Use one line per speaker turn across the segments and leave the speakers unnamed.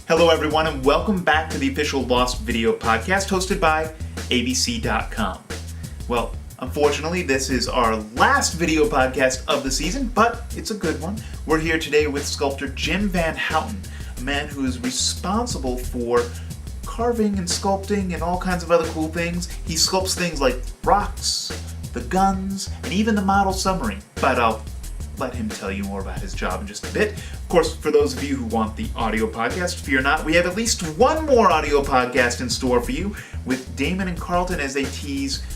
Hello everyone and welcome back to the official Lost Video podcast hosted by ABC.com. Well, unfortunately this is our last video podcast of the season, but it's a good one. We're here today with sculptor Jim Van Houten, a man who is responsible for carving and sculpting and all kinds of other cool things. He sculpts things like rocks, the guns, and even the model submarine. But I'll let him tell you more about his job in just a bit. Of course, for those of you who want the audio podcast, fear not, we have at least one more audio podcast in store for you with Damon and Carlton as they tease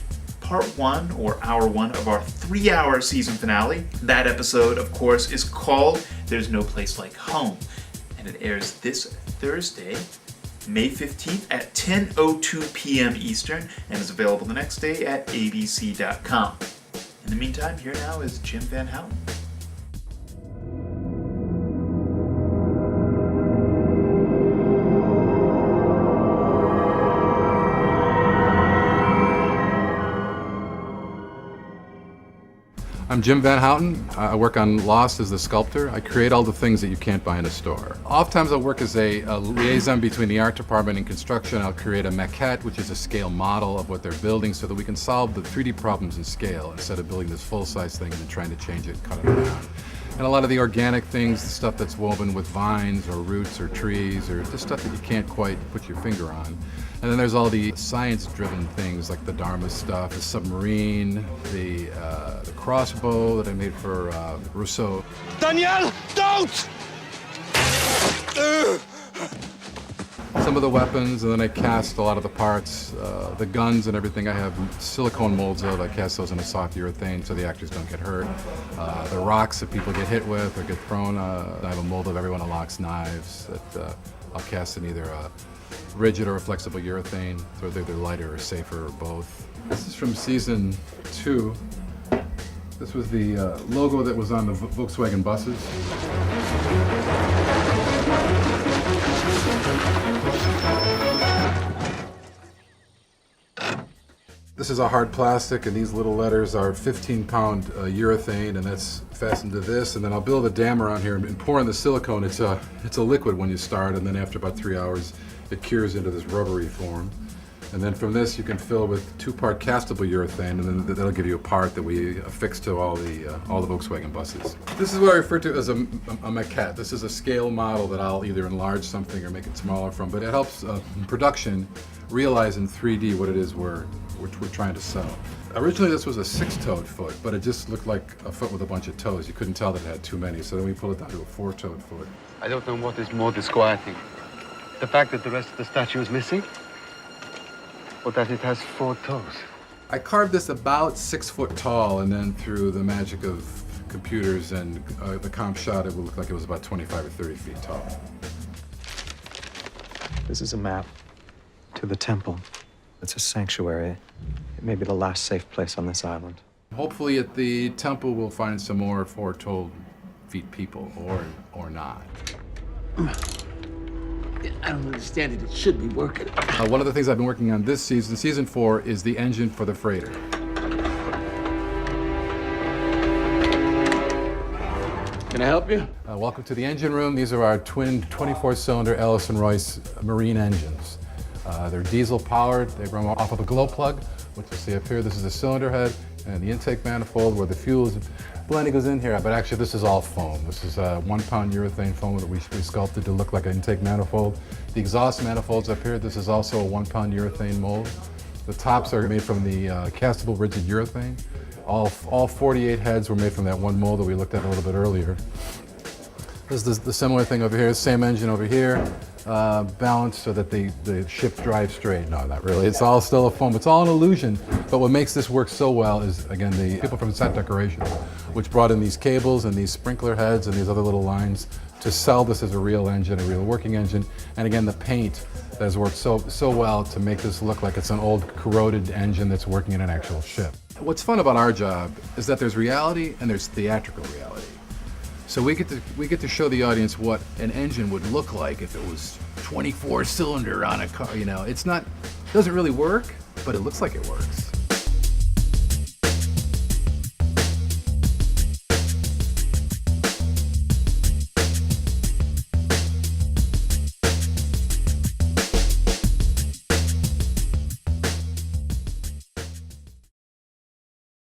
part one, or hour one, of our 3-hour season finale. That episode, of course, is called There's No Place Like Home, and it airs this Thursday, May 15th at 10:02 p.m. Eastern, and is available the next day at abc.com. In the meantime, here now is Jim Van Houten.
I'm Jim Van Houten. I work on Lost as the sculptor. I create all the things that you can't buy in a store. Oftentimes I'll work as a liaison between the art department and construction. I'll create a maquette, which is a scale model of what they're building, so that we can solve the 3D problems in scale instead of building this full-size thing and then trying to change it and cut it around. And a lot of the organic things, the stuff that's woven with vines or roots or trees or just stuff that you can't quite put your finger on. And then there's all the science-driven things like the Dharma stuff, the submarine, the crossbow that I made for Rousseau.
Danielle, don't!
Some of the weapons, and then I cast a lot of the parts, the guns and everything. I have silicone molds of. I cast those in a soft urethane so the actors don't get hurt. The rocks that people get hit with or get thrown, I have a mold of every one of Locke's knives that I'll cast in either a rigid or a flexible urethane, so they're either lighter or safer or both. This is from season 2. This was the logo that was on the Volkswagen buses. This is a hard plastic, and these little letters are 15-pound urethane, and that's fastened to this. And then I'll build a dam around here and pour in the silicone. It's a liquid when you start, and then after about 3 hours, it cures into this rubbery form. And then from this, you can fill with 2-part castable urethane, and then that'll give you a part that we affix to all the Volkswagen buses. This is what I refer to as a maquette. This is a scale model that I'll either enlarge something or make it smaller from, but it helps in production realize in 3D what it is we're trying to sell. Originally this was a 6-toed foot, but it just looked like a foot with a bunch of toes. You couldn't tell that it had too many, so then we pulled it down to a 4-toed foot.
I don't know what is more disquieting. The fact that the rest of the statue is missing, or that it has 4 toes.
I carved this about 6 foot tall, and then through the magic of computers and the comp shot, it would look like it was about 25 or 30 feet tall.
This is a map to the temple. It's a sanctuary. It may be the last safe place on this island.
Hopefully at the temple we'll find some more 4-toed feet people, or not.
I don't understand it. It should be working.
One of the things I've been working on this season, season 4, is the engine for the freighter.
Can I help you?
Welcome to the engine room. These are our twin 24-cylinder Ellison-Royce marine engines. They're diesel powered. They run off of a glow plug, which you see up here. This is the cylinder head and the intake manifold where the fuel blending goes in here. But actually this is all foam. This is a 1-pound urethane foam that we sculpted to look like an intake manifold. The exhaust manifolds up here, this is also a 1-pound urethane mold. The tops are made from the castable rigid urethane. All 48 heads were made from that one mold that we looked at a little bit earlier. This is the similar thing over here, same engine over here, balanced so that the ship drives straight. No, not really. It's all still a foam. It's all an illusion. But what makes this work so well is, again, the people from Set Decorations, which brought in these cables and these sprinkler heads and these other little lines to sell this as a real engine, a real working engine. And again, the paint that has worked so well to make this look like it's an old corroded engine that's working in an actual ship. What's fun about our job is that there's reality and there's theatrical reality. So we get to show the audience what an engine would look like if it was 24-cylinder on a car. You know, it doesn't really work, but it looks like it works.